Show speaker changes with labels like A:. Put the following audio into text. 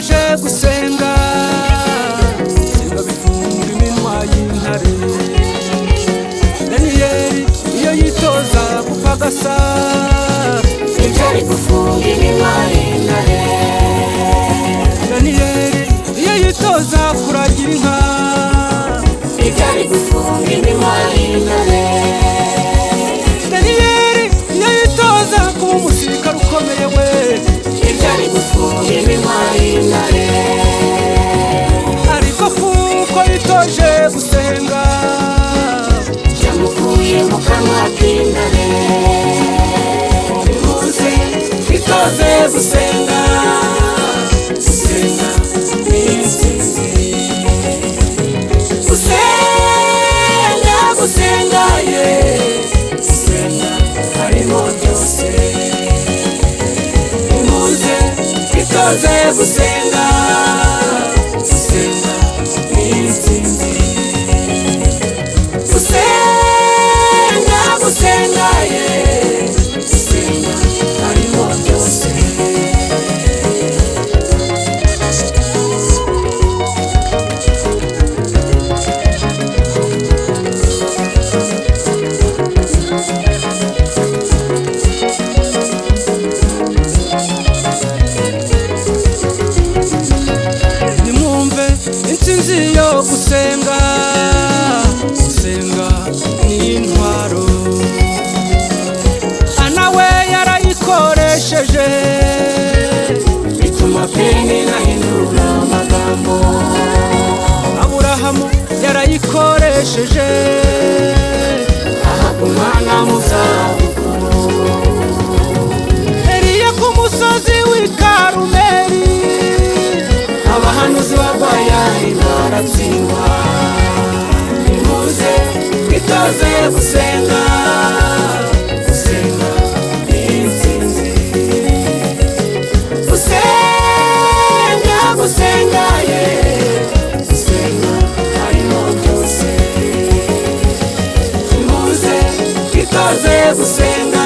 A: witoje gusenga senga bifunga iminwa y'intare. Daniyeli iyo yitoza gupagasa
B: ibyari gufunga iminwa y'intare.
A: Daniyeli iyo yitoza kuragira inka
B: ibyari gufunga iminwa y'intare.
A: Daniyeli iyo yitoza kuba umusirikare ukomeye we
B: ibyari gufunga iminwa y'intare.
A: ariko kuko yitoje gusenga
B: byamukuye mu kanwa k'intare.
A: nimuze twitoze gusenga gusenga ni intsinzi. Gusenga gusenga ye gusenga harimo byose. nimuze twitoze gusenga gusenga ni intsinzi. Gusenga gusenga ye gusenga harimo byose. nimwumve intsinzi yo gusenga gusenga ni intwaro. Ana we yarayikoresheje
B: bituma penina ahindura amagambo.
A: Aburahamu yarayikoresheje
B: ahabwa umwana mu zabukuru.
A: Eliya ku musozi w'i Karumeli
B: abahanuzi b'Abayali baratsindwa.
A: nimuze twitoze gusenga gusenga ni intsinzi. Gusenga gusenga ye gusenga harimo byose. nimuze twitoze gusenga